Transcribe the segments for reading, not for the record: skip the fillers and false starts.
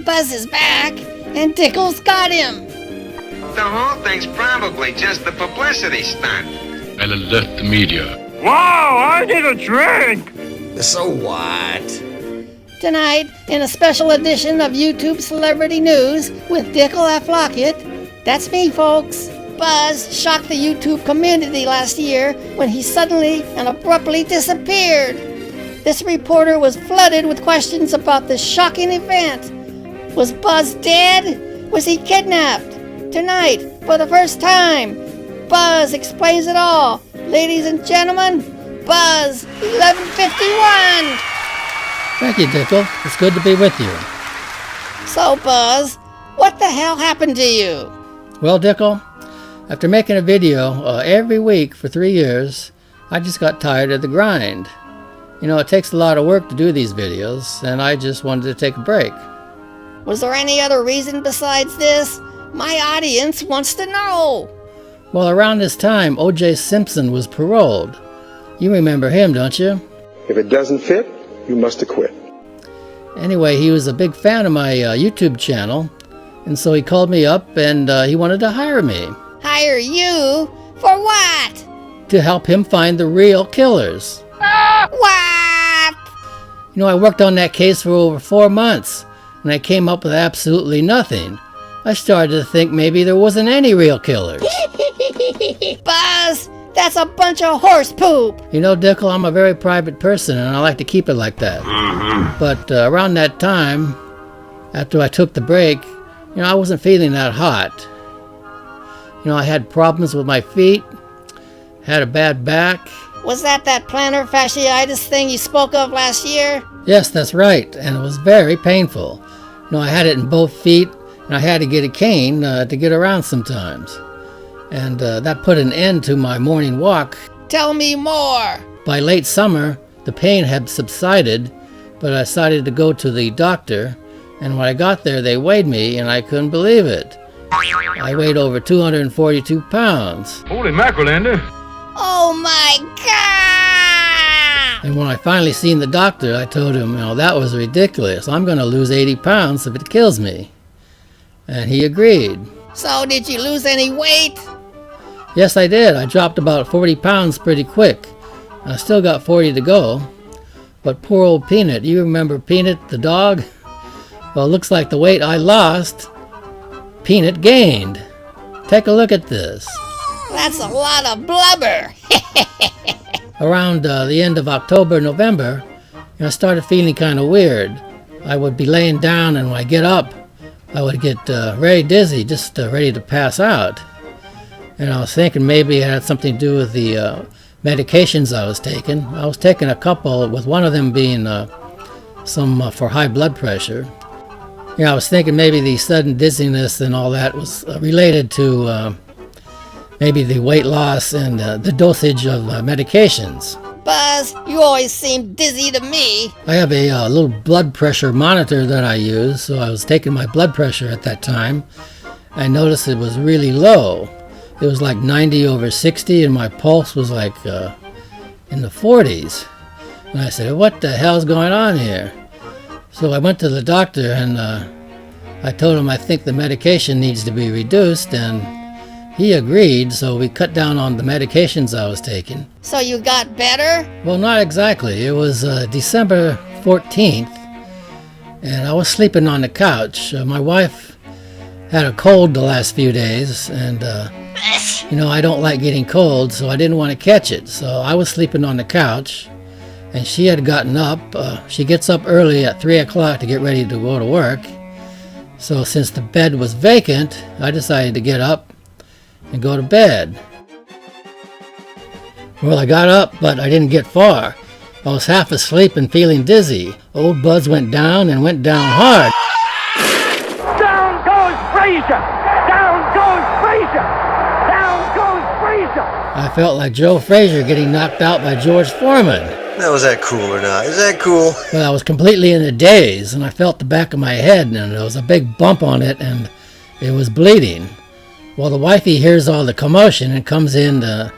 Buzz is back, and Dickel's got him. The whole thing's probably just the publicity stunt. I'll alert the media. Wow, I need a drink! So what? Tonight, in a special edition of YouTube Celebrity News with Dickel Afflockett, that's me, folks. Buzz shocked the YouTube community last year when he suddenly and abruptly disappeared. This reporter was flooded with questions about this shocking event. Was Buzz dead? Was he kidnapped? Tonight, for the first time, Buzz explains it all. Ladies and gentlemen, Buzz 1151. Thank you, Dickel. It's good to be with you. So, Buzz, what the hell happened to you? Well, Dickel, after making a video every week for 3 years, I just got tired of the grind. You know, it takes a lot of work to do these videos, and I just wanted to take a break. Was there any other reason besides this? My audience wants to know. Well, around this time, O.J. Simpson was paroled. You remember him, don't you? If it doesn't fit, you must acquit. Anyway, he was a big fan of my YouTube channel, and so he called me up and he wanted to hire me. Hire you? For what? To help him find the real killers. What? You know, I worked on that case for over 4 months, and I came up with absolutely nothing. I started to think maybe there wasn't any real killers. Buzz, that's a bunch of horse poop. You know, Dickel, I'm a very private person, and I like to keep it like that. But around that time, after I took the break, you know, I wasn't feeling that hot. You know, I had problems with my feet, had a bad back. Was that plantar fasciitis thing you spoke of last year? Yes, that's right, and it was very painful. You know, I had it in both feet, and I had to get a cane to get around sometimes. And that put an end to my morning walk. Tell me more. By late summer, the pain had subsided, but I decided to go to the doctor, and when I got there, they weighed me, and I couldn't believe it. I weighed over 242 pounds. Holy mackerel, Andy. Oh my God! And when I finally seen the doctor, I told him, you know, that was ridiculous. I'm going to lose 80 pounds if it kills me. And he agreed. So did you lose any weight? Yes, I did. I dropped about 40 pounds pretty quick. I still got 40 to go. But poor old Peanut, you remember Peanut, the dog? Well, it looks like the weight I lost, Peanut gained. Take a look at this. That's a lot of blubber. Around the end of October, November, I started feeling kind of weird. I would be laying down, and when I get up, I would get very dizzy, just ready to pass out. And I was thinking maybe it had something to do with the medications I was taking. I was taking a couple, with one of them being some for high blood pressure. You know, I was thinking maybe the sudden dizziness and all that was related to maybe the weight loss and the dosage of medications. Buzz, you always seem dizzy to me. I have a little blood pressure monitor that I use, so I was taking my blood pressure at that time. I noticed it was really low. It was like 90 over 60, and my pulse was like in the 40s. And I said, what the hell's going on here? So I went to the doctor, and I told him I think the medication needs to be reduced, and he agreed, so we cut down on the medications I was taking. So you got better? Well, not exactly. It was December 14th, and I was sleeping on the couch. My wife had a cold the last few days, and, you know, I don't like getting cold, so I didn't want to catch it. So I was sleeping on the couch, and she had gotten up. She gets up early at 3 o'clock to get ready to go to work. So since the bed was vacant, I decided to get up and go to bed. Well, I got up, but I didn't get far. I was half asleep and feeling dizzy. Old Buzz went down and went down hard. Down goes Frazier! Down goes Frazier! Down goes Frazier! I felt like Joe Frazier getting knocked out by George Foreman. Now, is that cool or not? Is that cool? But I was completely in a daze, and I felt the back of my head, and there was a big bump on it, and it was bleeding. Well, the wifey hears all the commotion and comes in to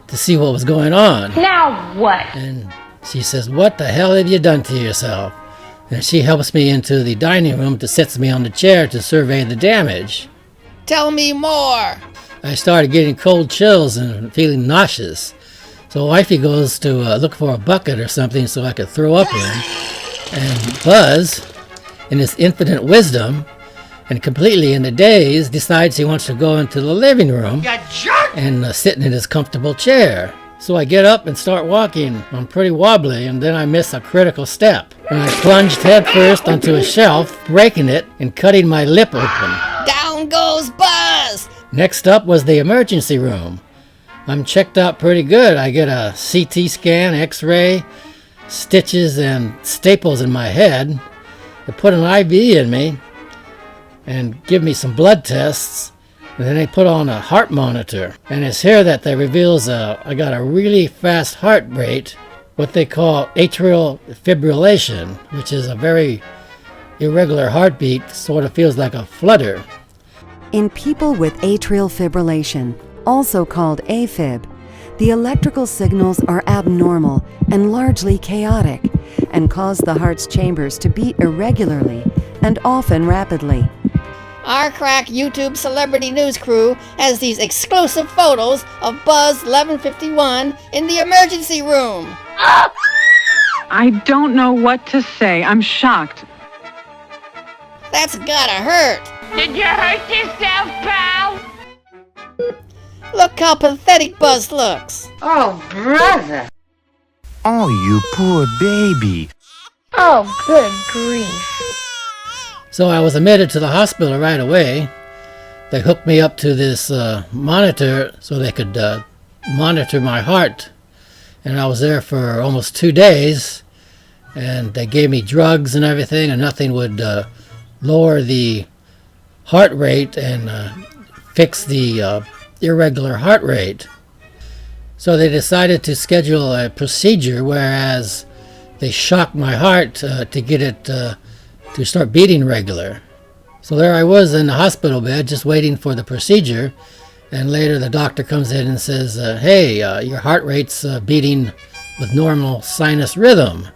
see what was going on. Now what? And she says, what the hell have you done to yourself? and she helps me into the dining room to sits me on the chair to survey the damage. Tell me more. I started getting cold chills and feeling nauseous. So wifey goes to look for a bucket or something so I could throw up in. And Buzz, in his infinite wisdom and completely in a daze, decides he wants to go into the living room and sit in his comfortable chair. So I get up and start walking. I'm pretty wobbly, and then I miss a critical step. And I plunged headfirst onto a shelf, breaking it and cutting my lip open. Down goes Buzz. Next up was the emergency room. I'm checked out pretty good. I get a CT scan, x-ray, stitches and staples in my head. They put an IV in me and give me some blood tests. And then they put on a heart monitor. And it's here that they reveals I got a really fast heart rate, what they call atrial fibrillation, which is a very irregular heartbeat, sort of feels like a flutter. In people with atrial fibrillation, also called AFib, the electrical signals are abnormal and largely chaotic and cause the heart's chambers to beat irregularly and often rapidly. Our crack YouTube celebrity news crew has these exclusive photos of Buzz 1151 in the emergency room. I don't know what to say. I'm shocked. That's gotta hurt. Did you hurt yourself, pal? Look how pathetic Buzz looks. Oh, brother. Oh, you poor baby. Oh, good grief. So I was admitted to the hospital right away. They hooked me up to this monitor so they could monitor my heart. And I was there for almost 2 days. And they gave me drugs and everything, and nothing would lower the heart rate and fix the irregular heart rate. So they decided to schedule a procedure, whereas they shocked my heart to get it to start beating regular. So there I was in the hospital bed just waiting for the procedure, and later the doctor comes in and says, hey, your heart rate's beating with normal sinus rhythm.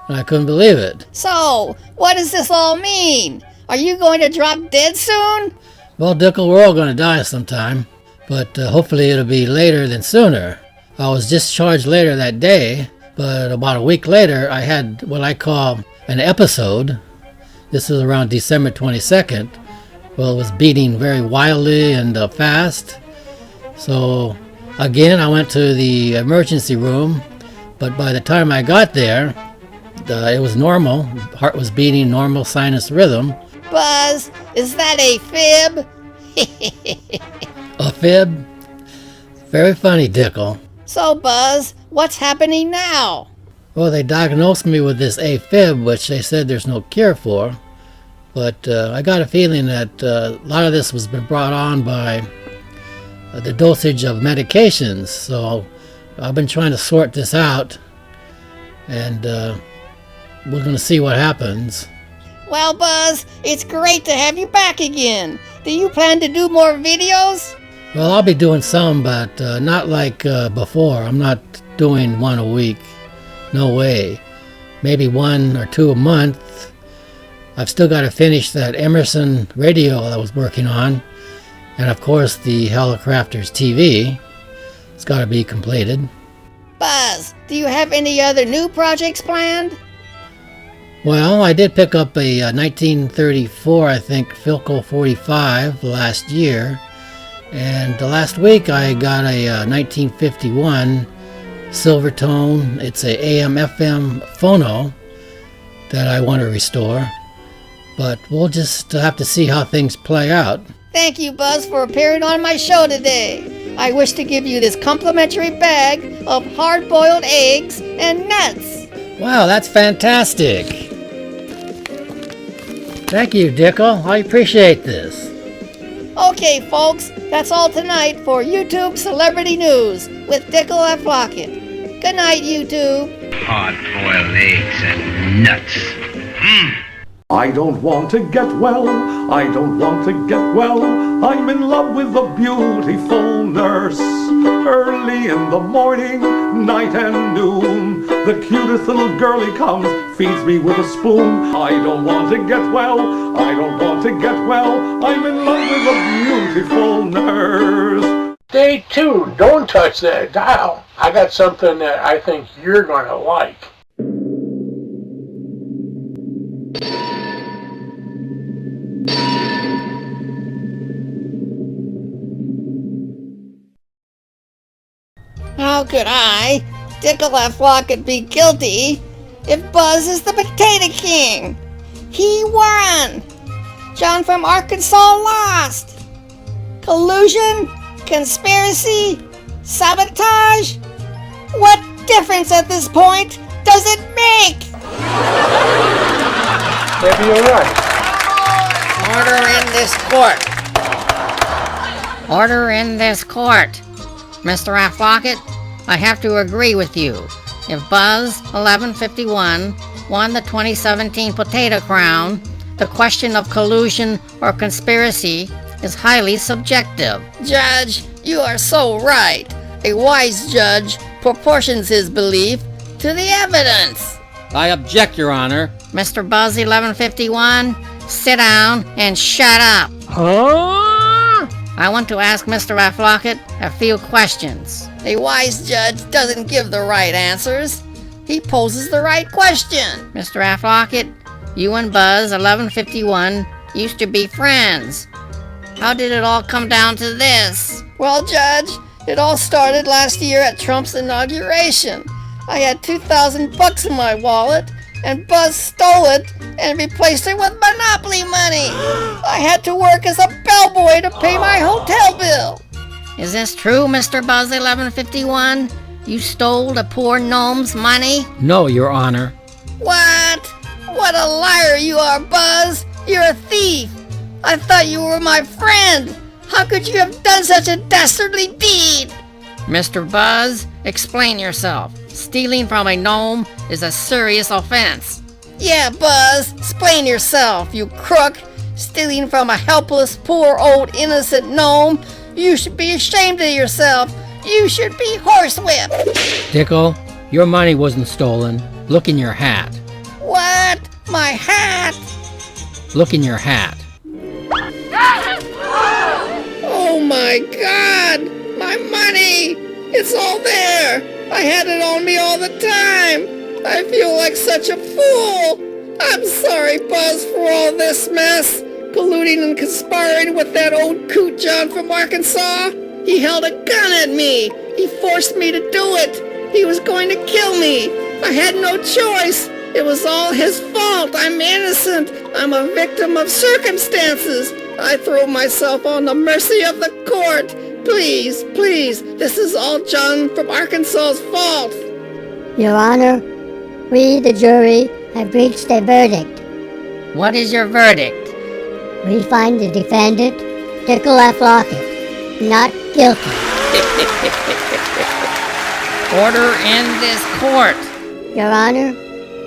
And I couldn't believe it. So, what does this all mean? Are you going to drop dead soon? Well, Dickel, we're all going to die sometime, but hopefully it'll be later than sooner. I was discharged later that day, but about a week later I had what I call an episode. This was around December 22nd. Well, it was beating very wildly and fast. So again, I went to the emergency room, but by the time I got there, it was normal. Heart was beating normal sinus rhythm. Buzz, is that a fib? A fib? Very funny, Dickel. So, Buzz, what's happening now? Well, they diagnosed me with this AFib, which they said there's no cure for. But I got a feeling that a lot of this was been brought on by the dosage of medications. So I've been trying to sort this out, and we're going to see what happens. Well, Buzz, it's great to have you back again. Do you plan to do more videos? Well, I'll be doing some, but not like before. I'm not doing one a week. No way. Maybe 1 or 2 a month. I've still got to finish that Emerson radio I was working on. And of course the Helicrafters TV. It's got to be completed. Buzz, do you have any other new projects planned? Well, I did pick up a 1934, I think, Philco 45 last year. And last week I got a 1951 Silvertone. It's a AM/FM phono that I want to restore. But we'll just have to see how things play out. Thank you, Buzz, for appearing on my show today. I wish to give you this complimentary bag of hard-boiled eggs and nuts. Wow, that's fantastic. Thank you, Dickel. I appreciate this. Okay, folks, that's all tonight for YouTube Celebrity News with Dickel Afflockett. Good night, YouTube. Hard-boiled eggs and nuts. I don't want to get well, I don't want to get well. I'm in love with a beautiful nurse. Early in the morning, night and noon, the cutest little girlie comes, feeds me with a spoon. I don't want to get well, I don't want to get well. I'm in love with a beautiful nurse. Day 2, don't touch that dial. I got something that I think you're gonna like. How could I, Dickel Afflockett, be guilty if Buzz is the Potato King? He won! John from Arkansas lost! Collusion? Conspiracy? Sabotage? What difference at this point does it make? Maybe you're right. Order in this court. Order in this court. Mr. Afflockett, I have to agree with you. If Buzz 1151 won the 2017 Potato Crown, the question of collusion or conspiracy is highly subjective. Judge, you are so right. A wise judge proportions his belief to the evidence. I object, Your Honor. Mr. Buzz 1151, sit down and shut up. Huh? I want to ask Mr. Afflockett a few questions. A wise judge doesn't give the right answers. He poses the right question. Mr. Afflockett, you and Buzz 1151 used to be friends. How did it all come down to this? Well, Judge, it all started last year at Trump's inauguration. I had $2,000 in my wallet, and Buzz stole it and replaced it with Monopoly money. I had to work as a bellboy to pay my hotel bill. Is this true, Mr. Buzz 1151? You stole the poor gnome's money? No, Your Honor. What? What a liar you are, Buzz. You're a thief. I thought you were my friend. How could you have done such a dastardly deed? Mr. Buzz, explain yourself. Stealing from a gnome is a serious offense. Yeah, Buzz, explain yourself, you crook. Stealing from a helpless, poor, old, innocent gnome. You should be ashamed of yourself. You should be horsewhipped. Dickel, your money wasn't stolen. Look in your hat. What? My hat? Look in your hat. Oh my God! My money! It's all there! I had it on me all the time! I feel like such a fool! I'm sorry, Buzz, for all this mess! Colluding and conspiring with that old coot John from Arkansas! He held a gun at me! He forced me to do it! He was going to kill me! I had no choice! It was all his fault! I'm innocent! I'm a victim of circumstances! I throw myself on the mercy of the court! Please, please, this is all John from Arkansas's fault! Your Honor, we, the jury, have reached a verdict. What is your verdict? We find the defendant, Dickel Afflockett, not guilty. Order in this court. Your Honor,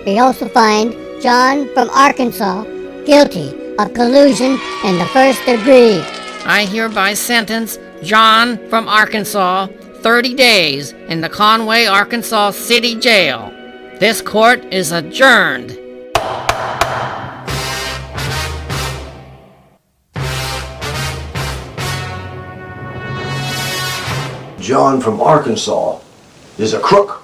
we also find John from Arkansas guilty of collusion in the first degree. I hereby sentence John from Arkansas 30 days in the Conway, Arkansas City Jail. This court is adjourned. John from Arkansas is a crook.